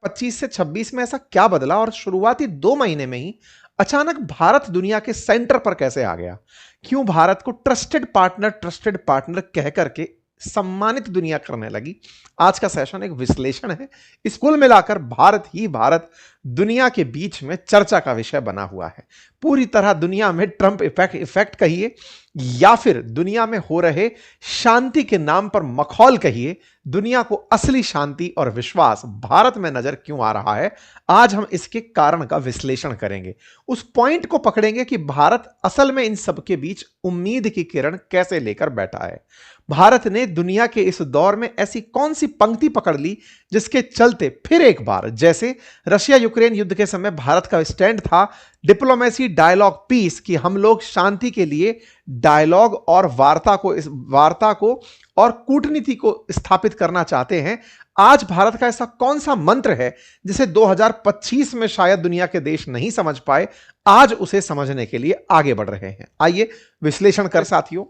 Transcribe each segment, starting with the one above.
25 से 26 में ऐसा क्या बदला और शुरुआती 2 महीने में ही अचानक भारत दुनिया के सेंटर पर कैसे आ गया? क्यों भारत को ट्रस्टेड पार्टनर कह करके सम्मानित दुनिया करने लगी? आज का सेशन एक विश्लेषण है। इस कुल मिलाकर भारत दुनिया के बीच में चर्चा का विषय बना हुआ है। पूरी तरह दुनिया में ट्रंप इफेक्ट कहिए या फिर दुनिया में हो रहे शांति के नाम पर मखौल कहिए, दुनिया को असली शांति और विश्वास भारत में नजर क्यों आ रहा है, आज हम इसके कारण का विश्लेषण करेंगे। उस पॉइंट को पकड़ेंगे कि भारत असल में इन सब के बीच उम्मीद की किरण कैसे लेकर बैठा है। भारत ने दुनिया के इस दौर में ऐसी कौन सी पंक्ति पकड़ ली जिसके चलते फिर एक बार, जैसे रशिया यूक्रेन युद्ध के समय भारत का स्टैंड था डिप्लोमेसी डायलॉग पीस, कि हम लोग शांति के लिए डायलॉग और वार्ता को और कूटनीति को स्थापित करना चाहते हैं। आज भारत का ऐसा कौन सा मंत्र है जिसे 2025 में शायद दुनिया के देश नहीं समझ पाए, आज उसे समझने के लिए आगे बढ़ रहे हैं। आइए विश्लेषण कर साथियों।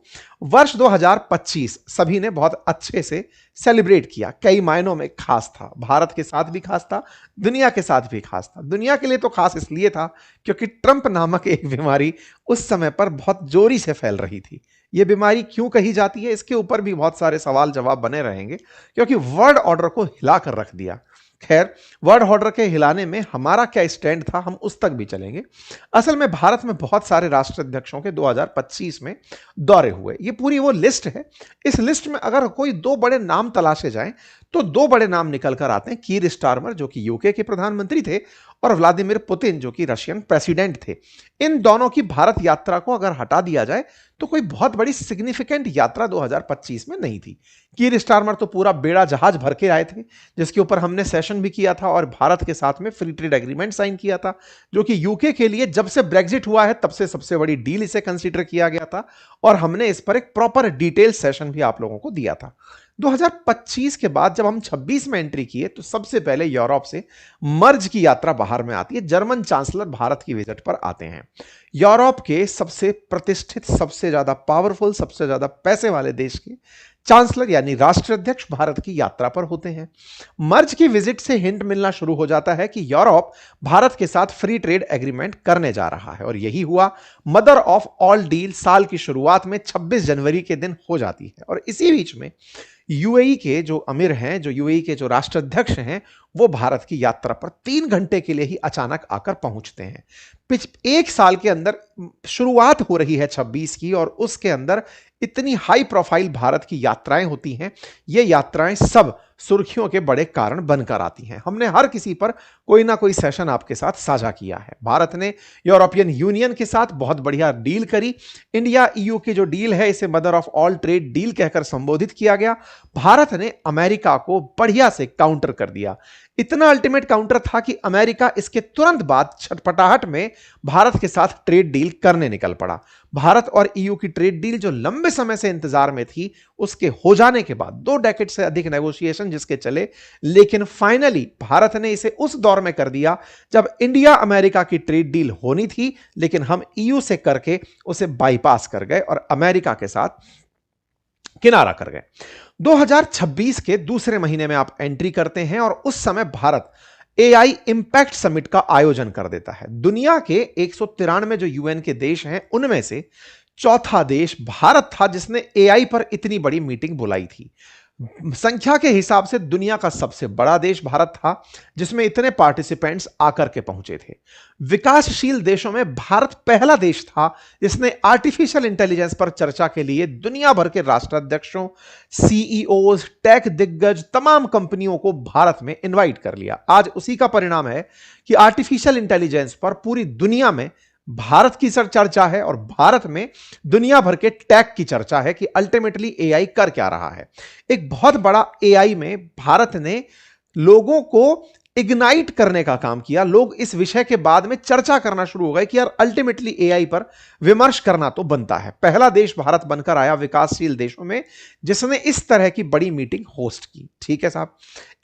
वर्ष 2025 सभी ने बहुत अच्छे से सेलिब्रेट किया, कई मायनों में खास था। भारत के साथ भी खास था, दुनिया के साथ भी खास था। दुनिया के लिए तो खास इसलिए था क्योंकि ट्रंप नामक एक बीमारी उस समय पर बहुत जोरी से फैल रही थी। यह बीमारी क्यों कही जाती है, इसके ऊपर भी बहुत सारे सवाल जवाब बने रहेंगे, क्योंकि वर्ल्ड ऑर्डर को हिलाकर रख दिया। खैर, वर्ल्ड ऑर्डर के हिलाने में हमारा क्या स्टैंड था, हम उस तक भी चलेंगे। असल में भारत में बहुत सारे राष्ट्राध्यक्षों के 2025 में दौरे हुए। ये पूरी वो लिस्ट है। इस लिस्ट में अगर कोई 2 बड़े नाम तलाशे जाएं तो 2 बड़े नाम निकल कर आते हैं। कीर स्टारमर जो कि यूके के प्रधानमंत्री थे और व्लादिमीर पुतिन जो कि रशियन प्रेसिडेंट थे। इन दोनों की भारत यात्रा को अगर हटा दिया जाए तो कोई बहुत बड़ी सिग्निफिकेंट यात्रा 2025 में नहीं थी। कीर स्टारमर तो पूरा बेड़ा जहाज भर के आए थे, जिसके ऊपर हमने सेशन भी किया था और भारत के साथ में फ्री ट्रेड एग्रीमेंट साइन किया था, जो कि यूके के लिए जब से ब्रेग्जिट हुआ है तब से सबसे बड़ी डील इसे कंसीडर किया गया था और हमने इस पर एक प्रॉपर डिटेल सेशन भी आप लोगों को दिया था। 2025 के बाद जब हम 26 में एंट्री किए तो सबसे पहले यूरोप से मर्ज की यात्रा बाहर में आती है। जर्मन चांसलर भारत की विजिट पर आते हैं। यूरोप के सबसे प्रतिष्ठित, सबसे ज्यादा पावरफुल, सबसे ज्यादा पैसे वाले देश के चांसलर यानी राष्ट्राध्यक्ष भारत की यात्रा पर होते हैं। मर्ज की विजिट से हिंट मिलना शुरू हो जाता है कि यूरोप भारत के साथ फ्री ट्रेड एग्रीमेंट करने जा रहा है और यही हुआ। मदर ऑफ ऑल डील साल की शुरुआत में 26 जनवरी के दिन हो जाती है और इसी बीच में यूएई के जो अमीर हैं, जो यूएई के जो राष्ट्राध्यक्ष हैं, वो भारत की यात्रा पर 3 घंटे के लिए ही अचानक आकर पहुंचते हैं। एक साल के अंदर शुरुआत हो रही है 26 की और उसके अंदर इतनी हाई प्रोफाइल भारत की यात्राएं होती हैं। ये यात्राएं सब सुर्खियों के बड़े कारण बनकर आती हैं। हमने हर किसी पर कोई ना कोई सेशन आपके साथ साझा किया है। भारत ने यूरोपियन यूनियन के साथ बहुत बढ़िया डील करी। इंडिया ईयू की जो डील है इसे mother of all trade deal कहकर संबोधित किया गया। भारत ने अमेरिका को बढ़िया से काउंटर कर दिया। इतना अल्टीमेट काउंटर था कि अमेरिका इसके तुरंत बाद छटपटाहट में भारत के साथ ट्रेड डील करने निकल पड़ा। भारत और ईयू की ट्रेड डील जो लंबे समय से इंतजार में थी, उसके हो जाने के बाद 2 डेकेड से अधिक नेगोशिएशन जिसके चले, लेकिन फाइनली भारत ने इसे उस दौर में कर दिया जब इंडिया अमेरिका की ट्रेड डील होनी थी, लेकिन हम ईयू से करके उसे बाईपास कर गए और अमेरिका के साथ किनारा कर गए। 2026 के दूसरे महीने में आप एंट्री करते हैं और उस समय भारत एआई इंपैक्ट समिट का आयोजन कर देता है। दुनिया के 193 जो यूएन के देश हैं उनमें से चौथा देश भारत था जिसने एआई पर इतनी बड़ी मीटिंग बुलाई थी। संख्या के हिसाब से दुनिया का सबसे बड़ा देश भारत था जिसमें इतने पार्टिसिपेंट्स आकर के पहुंचे थे। विकासशील देशों में भारत पहला देश था जिसने आर्टिफिशियल इंटेलिजेंस पर चर्चा के लिए दुनिया भर के राष्ट्राध्यक्षों, सीईओज, टेक दिग्गज, तमाम कंपनियों को भारत में इनवाइट कर लिया। आज उसी का परिणाम है कि आर्टिफिशियल इंटेलिजेंस पर पूरी दुनिया में भारत की चर्चा है और भारत में दुनिया भर के टेक की चर्चा है कि अल्टीमेटली एआई कर क्या रहा है। एक बहुत बड़ा एआई में भारत ने लोगों को इग्नाइट करने का काम किया। लोग इस विषय के बाद में चर्चा करना शुरू हो गए कि यार अल्टीमेटली एआई पर विमर्श करना तो बनता है। पहला देश भारत बनकर आया विकासशील देशों में जिसने इस तरह की बड़ी मीटिंग होस्ट की। ठीक है साहब,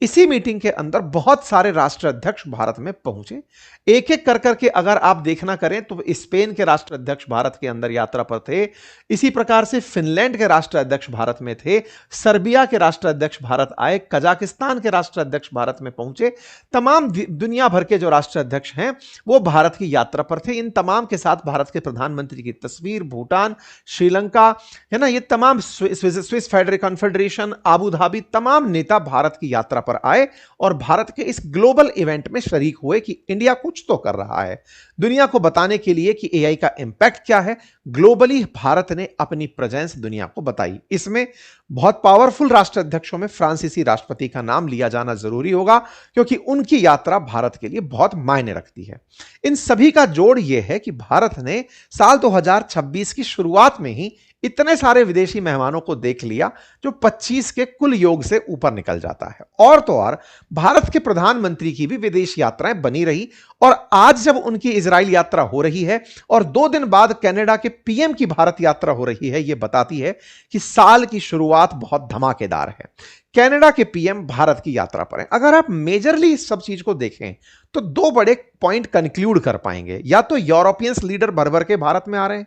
इसी मीटिंग के अंदर बहुत सारे राष्ट्राध्यक्ष भारत में पहुंचे। एक एक कर करके अगर आप देखना करें तो स्पेन के राष्ट्राध्यक्ष भारत के अंदर यात्रा पर थे, इसी प्रकार से फिनलैंड के राष्ट्राध्यक्ष भारत में थे, सर्बिया के राष्ट्राध्यक्ष भारत आए, कजाकिस्तान के राष्ट्राध्यक्ष भारत में पहुंचे, तमाम दुनिया भर के जो राष्ट्राध्यक्ष हैं वो भारत की यात्रा पर थे। इन तमाम के साथ भारत के प्रधानमंत्री की तस्वीर, भूटान, श्रीलंका, है ना, ये तमाम Swiss federal confederation, Abu Dhabi, तमाम नेता भारत की यात्रा पर आए और भारत के इस ग्लोबल इवेंट में शरीक हुए कि इंडिया कुछ तो कर रहा है, दुनिया को बताने के लिए कि एआई का इंपैक्ट क्या है। ग्लोबली भारत ने अपनी प्रेजेंस दुनिया को बताई। इसमें बहुत पावरफुल राष्ट्राध्यक्षों में फ्रांसीसी राष्ट्रपति का नाम लिया जाना जरूरी होगा, क्योंकि उनकी यात्रा भारत के लिए बहुत मायने रखती है। इन सभी का जोड़ यह है कि भारत ने साल 2026 की शुरुआत में ही इतने सारे विदेशी मेहमानों को देख लिया जो 25 के कुल योग से ऊपर निकल जाता है। और तो और भारत के प्रधानमंत्री की भी विदेश यात्राएं बनी रही, और आज जब उनकी इजराइल यात्रा हो रही है और 2 दिन बाद कनाडा के पीएम की भारत यात्रा हो रही है, यह बताती है कि साल की शुरुआत बहुत धमाकेदार है। कनाडा के पीएम भारत की यात्रा पर हैं। अगर आप मेजरली इस सब चीज को देखें तो 2 बड़े पॉइंट कंक्लूड कर पाएंगे, या तो यूरोपियंस लीडर भर भर के भारत में आ रहे हैं,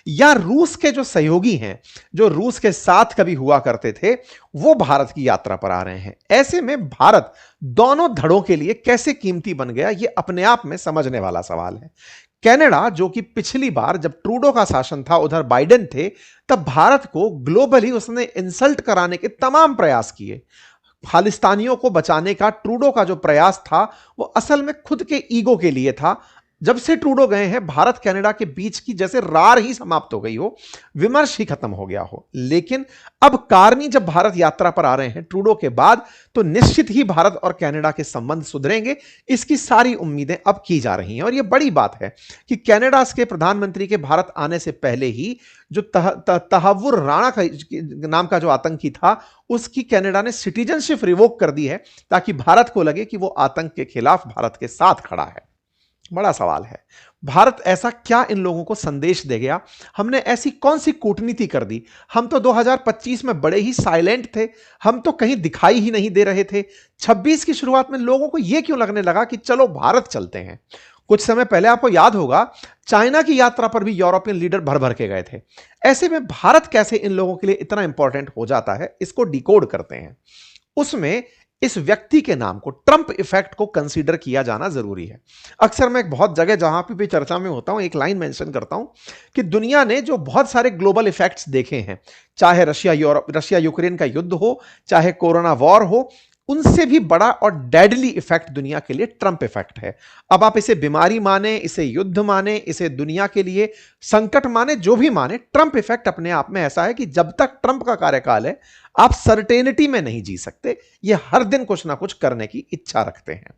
या रूस के जो सहयोगी हैं, जो रूस के साथ कभी हुआ करते थे, वो भारत की यात्रा पर आ रहे हैं। ऐसे में भारत दोनों धड़ों के लिए कैसे कीमती बन गया, ये अपने आप में समझने वाला सवाल है। कनाडा, जो कि पिछली बार जब ट्रूडो का शासन था उधर बाइडेन थे, तब भारत को ग्लोबली उसने इंसल्ट कराने के तमाम प्रयास किए। खालिस्तानियों को बचाने का ट्रूडो का जो प्रयास था वो असल में खुद के ईगो के लिए था। जब से ट्रूडो गए हैं, भारत कनाडा के बीच की जैसे रार ही समाप्त हो गई हो, विमर्श ही खत्म हो गया हो। लेकिन अब कार्नी जब भारत यात्रा पर आ रहे हैं ट्रूडो के बाद, तो निश्चित ही भारत और कनाडा के संबंध सुधरेंगे, इसकी सारी उम्मीदें अब की जा रही हैं। और यह बड़ी बात है कि कनाडा के प्रधानमंत्री के भारत आने से पहले ही जो तहव्वुर राणा का नाम का जो आतंकी था, उसकी कनाडा ने सिटीजनशिप रिवोक कर दी है, ताकि भारत को लगे कि वो आतंक के खिलाफ भारत के साथ खड़ा है। बड़ा सवाल है, भारत ऐसा क्या इन लोगों को संदेश दे गया? हमने ऐसी कौन सी कूटनीति कर दी? हम तो 2025 में बड़े ही साइलेंट थे, हम तो कहीं दिखाई ही नहीं दे रहे थे। 26 की शुरुआत में लोगों को यह क्यों लगने लगा कि चलो भारत चलते हैं? कुछ समय पहले आपको याद होगा, चाइना की यात्रा पर भी यूरोपियन लीडर भर भर के गए थे। ऐसे में भारत कैसे इन लोगों के लिए इतना इंपॉर्टेंट हो जाता है, इसको डिकोड करते हैं। उसमें इस व्यक्ति के नाम को, ट्रंप इफेक्ट को कंसीडर किया जाना जरूरी है। अक्सर मैं बहुत जगह जहां पे भी चर्चा में होता हूं, एक लाइन मेंशन करता हूं कि दुनिया ने जो बहुत सारे ग्लोबल इफेक्ट्स देखे हैं, चाहे रशिया यूक्रेन का युद्ध हो, चाहे कोरोना वॉर हो, उनसे भी बड़ा और डेडली इफेक्ट दुनिया के लिए ट्रंप इफेक्ट है। अब आप इसे बीमारी माने, इसे युद्ध माने, इसे दुनिया के लिए संकट माने, जो भी माने, ट्रंप इफेक्ट अपने आप में ऐसा है कि जब तक ट्रंप का कार्यकाल है आप सर्टेनिटी में नहीं जी सकते। ये हर दिन कुछ ना कुछ करने की इच्छा रखते हैं।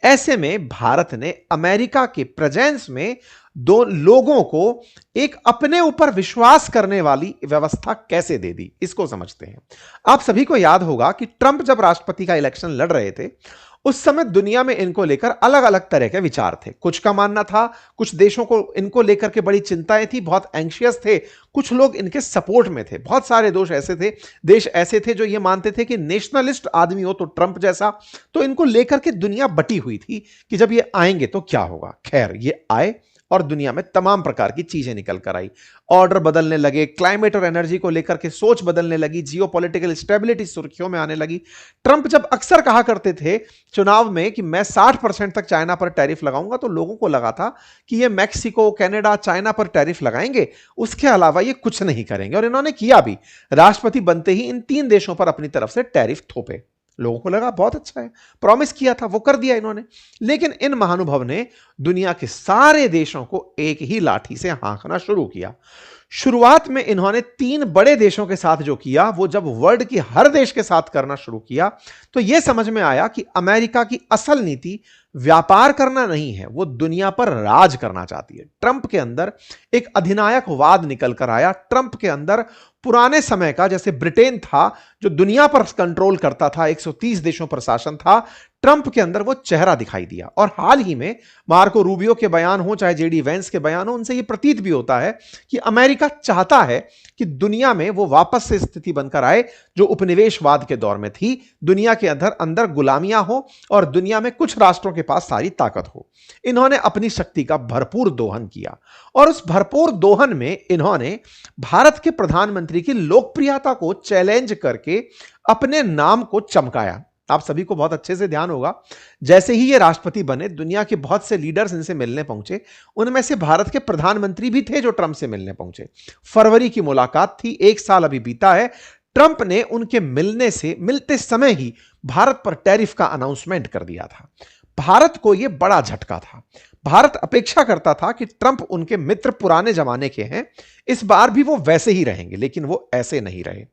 ऐसे में भारत ने अमेरिका के प्रेजेंस में दो लोगों को एक अपने ऊपर विश्वास करने वाली व्यवस्था कैसे दे दी, इसको समझते हैं। आप सभी को याद होगा कि ट्रंप जब राष्ट्रपति का इलेक्शन लड़ रहे थे, उस समय दुनिया में इनको लेकर अलग अलग तरह के विचार थे। कुछ का मानना था, कुछ देशों को इनको लेकर के बड़ी चिंताएं थी, बहुत एंशियस थे, कुछ लोग इनके सपोर्ट में थे। बहुत सारे देश ऐसे थे जो ये मानते थे कि नेशनलिस्ट आदमी हो तो ट्रंप जैसा, तो इनको लेकर के दुनिया बटी हुई थी कि जब ये आएंगे तो क्या होगा। खैर, ये आए और दुनिया में तमाम प्रकार की चीजें निकल कर आई। ऑर्डर बदलने लगे, क्लाइमेट और एनर्जी को लेकर के सोच बदलने लगी, जियोपॉलिटिकल स्टेबिलिटी सुर्खियों में आने लगी। ट्रंप जब अक्सर कहा करते थे चुनाव में कि मैं 60% तक चाइना पर टैरिफ लगाऊंगा, तो लोगों को लगा था कि ये मैक्सिको, कनाडा, चाइना पर टैरिफ लगाएंगे, उसके अलावा ये कुछ नहीं करेंगे। और इन्होंने किया भी। राष्ट्रपति बनते ही इन 3 देशों पर अपनी तरफ से टैरिफ थोपे। लोगों को लगा बहुत अच्छा है, प्रॉमिस किया था वो कर दिया इन्होंने। लेकिन इन महानुभव ने दुनिया के सारे देशों को एक ही लाठी से हाँकना शुरू किया। शुरुआत में इन्होंने 3 बड़े देशों के साथ जो किया, वो जब वर्ल्ड की हर देश के साथ करना शुरू किया, तो यह समझ में आया कि अमेरिका की असल नीति व्यापार करना नहीं है, वो दुनिया पर राज करना चाहती है। ट्रंप के अंदर एक अधिनायकवाद निकल कर आया। ट्रंप के अंदर पुराने समय का, जैसे ब्रिटेन था जो दुनिया पर कंट्रोल करता था, 130 देशों पर शासन था, ट्रंप के अंदर वो चेहरा दिखाई दिया। और हाल ही में मार्को रूबियो के बयान हो, चाहे जेडी वेंस के बयान हो, उनसे ये प्रतीत भी होता है कि अमेरिका चाहता है कि दुनिया में वो वापस से स्थिति बनकर आए जो उपनिवेशवाद के दौर में थी। दुनिया के अंदर गुलामियां हो और दुनिया में कुछ राष्ट्रों के पास सारी ताकत हो। इन्होंने अपनी शक्ति का भरपूर दोहन किया, और उस भरपूर दोहन में इन्होंने भारत के प्रधानमंत्री की लोकप्रियता को चैलेंज करके अपने नाम को चमकाया। आप सभी को बहुत अच्छे से ध्यान होगा, जैसे ही ये राष्ट्रपति बने दुनिया के बहुत से लीडर्स इनसे मिलने पहुंचे। उनमें से भारत के प्रधानमंत्री भी थे जो ट्रंप से मिलने पहुंचे। फरवरी की मुलाकात थी, 1 साल अभी बीता है। ट्रंप ने उनके मिलते समय ही भारत पर टैरिफ का अनाउंसमेंट कर दिया था। भारत को यह बड़ा झटका था। भारत अपेक्षा करता था कि ट्रंप उनके मित्र पुराने जमाने के हैं, इस बार भी वो वैसे ही रहेंगे, लेकिन वो ऐसे नहीं रहे।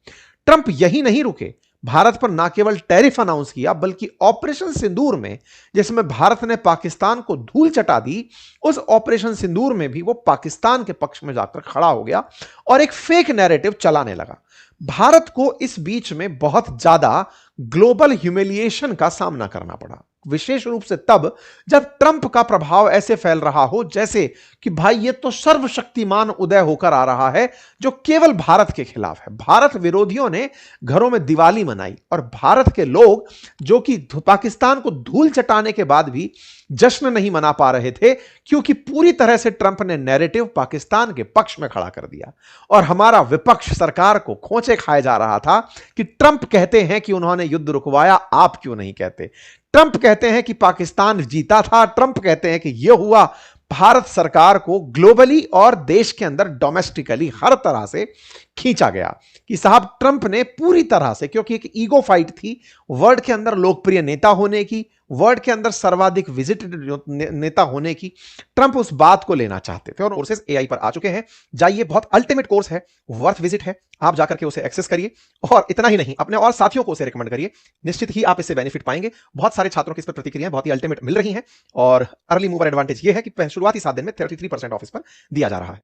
ट्रंप यही नहीं रुके, भारत पर ना केवल टैरिफ अनाउंस किया बल्कि ऑपरेशन सिंदूर में, जिसमें भारत ने पाकिस्तान को धूल चटा दी, उस ऑपरेशन सिंदूर में भी वो पाकिस्तान के पक्ष में जाकर खड़ा हो गया और एक फेक नैरेटिव चलाने लगा। भारत को इस बीच में बहुत ज्यादा ग्लोबल ह्यूमिलिएशन का सामना करना पड़ा, विशेष रूप से तब जब ट्रंप का प्रभाव ऐसे फैल रहा हो जैसे कि भाई ये तो सर्वशक्तिमान उदय होकर आ रहा है जो केवल भारत के खिलाफ है। भारत विरोधियों ने घरों में दिवाली मनाई और भारत के लोग जो कि पाकिस्तान को धूल चटाने के बाद भी जश्न नहीं मना पा रहे थे, क्योंकि पूरी तरह से ट्रंप ने नैरेटिव पाकिस्तान के पक्ष में खड़ा कर दिया। और हमारा विपक्ष सरकार को खोंचे खाए जा रहा था कि ट्रंप कहते हैं कि उन्होंने युद्ध रुकवाया, आप क्यों नहीं कहते। ट्रंप कहते हैं कि पाकिस्तान जीता था, ट्रंप कहते हैं कि यह हुआ। भारत सरकार को ग्लोबली और देश के अंदर डोमेस्टिकली हर तरह से खींचा गया कि साहब ट्रंप ने पूरी तरह से, क्योंकि एक ईगो फाइट थी, वर्ल्ड के अंदर लोकप्रिय नेता होने की, वर्ल्ड के अंदर सर्वाधिक विजिटेड नेता होने की, ट्रंप उस बात को लेना चाहते थे। और कोर्सेज एआई पर आ चुके हैं, जाइए, बहुत अल्टीमेट कोर्स है, वर्थ विजिट है, आप जाकर के उसे एक्सेस करिए। और इतना ही नहीं, अपने और साथियों को उसे रिकमेंड करिए, निश्चित ही आप इससे बेनिफिट पाएंगे। बहुत सारे छात्रों की इस पर प्रतिक्रियाएं बहुत ही अल्टीमेट मिल रही हैं और अर्ली मूवर एडवांटेज ये है कि शुरुआती 7 दिन में 33% ऑफ इस पर दिया जा रहा है।